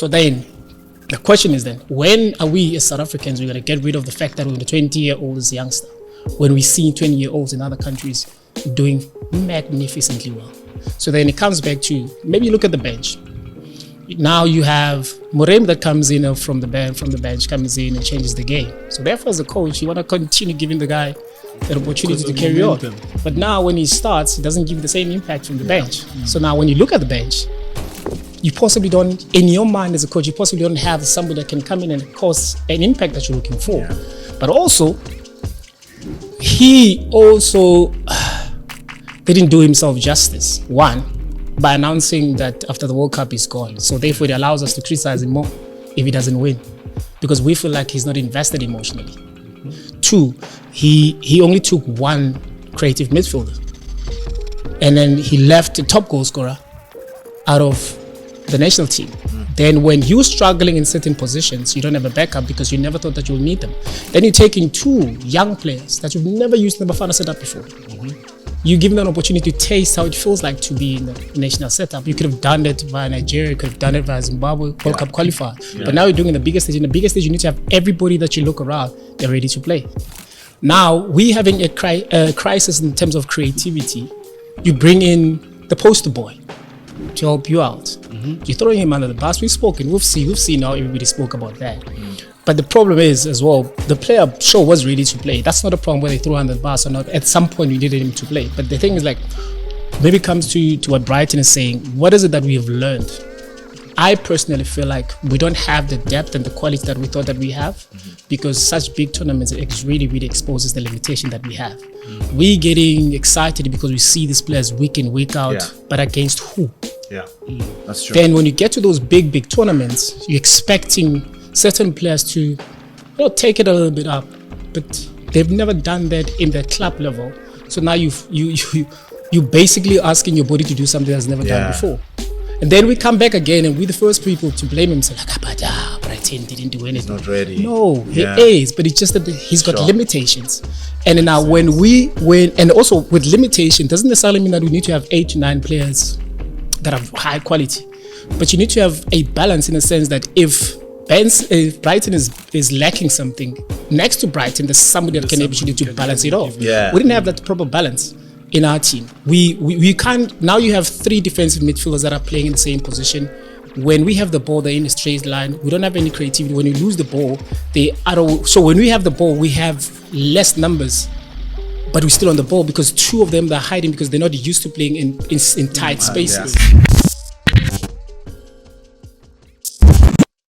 So then, the question is then, when are we as South Africans, we're going to get rid of the fact that we're the 20-year-old as a youngster, when we see 20-year-olds in other countries doing magnificently well? So then it comes back to, maybe you look at the bench. Now you have Morem that comes in from the bench comes in and changes the game. So therefore, as a coach, you want to continue giving the guy that opportunity to carry on. But now when he starts, he doesn't give the same impact from the bench. So now when you look at the bench, you possibly don't, in your mind as a coach, you possibly don't have somebody that can come in and cause an impact that you're looking for. Yeah. But also, he also didn't do himself justice. One, by announcing that after the World Cup he's gone. So therefore it allows us to criticize him more if he doesn't win, because we feel like he's not invested emotionally. Two, he only took one creative midfielder, and then he left the top goal scorer out of the national team. Then when you're struggling in certain positions, you don't have a backup because you never thought that you'll need them. Then you're taking two young players that you've never used in the Bafana setup before. You give them an opportunity to taste how it feels like to be in the national setup. You could have done it via Nigeria, you could have done it via Zimbabwe, World Cup qualifier. Yeah. But now you're doing it in the biggest stage. In the biggest stage, you need to have everybody that you look around, they're ready to play. Now, we having a crisis in terms of creativity. You bring in the poster boy to help you out. You're throwing him under the bus. We've seen how everybody spoke about that. But the problem is as well, the player sure was ready to play. That's not a problem whether they throw under the bus or not. At some point we needed him to play. But the thing is, like, maybe it comes to what Brighton is saying. What is it that we have learned? I personally feel like we don't have the depth and the quality that we thought that we have, because such big tournaments, it really, really exposes the limitation that we have. We're getting excited because we see these players week in, week out, but against who? Yeah, that's true. Then when you get to those big tournaments, you're expecting certain players to take it a little bit up, but they've never done that in the club level. So now you basically asking your body to do something that's never done before. And then we come back again and we're the first people to blame him. So like, but Brighton didn't do anything. He's not ready. No, he is, but it's just that he's got limitations. And now and also with limitation, doesn't necessarily mean that we need to have 8 to 9 players that have high quality. But you need to have a balance in the sense that if Brighton is lacking something, next to Brighton there's somebody that can actually to balance it off. We didn't have that proper balance in our team. We can't. Now you have 3 defensive midfielders that are playing in the same position. When we have the ball, they're in a straight line. We don't have any creativity. When you lose the ball, so when we have the ball, we have less numbers, but we're still on the ball because 2 of them, they're hiding because they're not used to playing in tight spaces.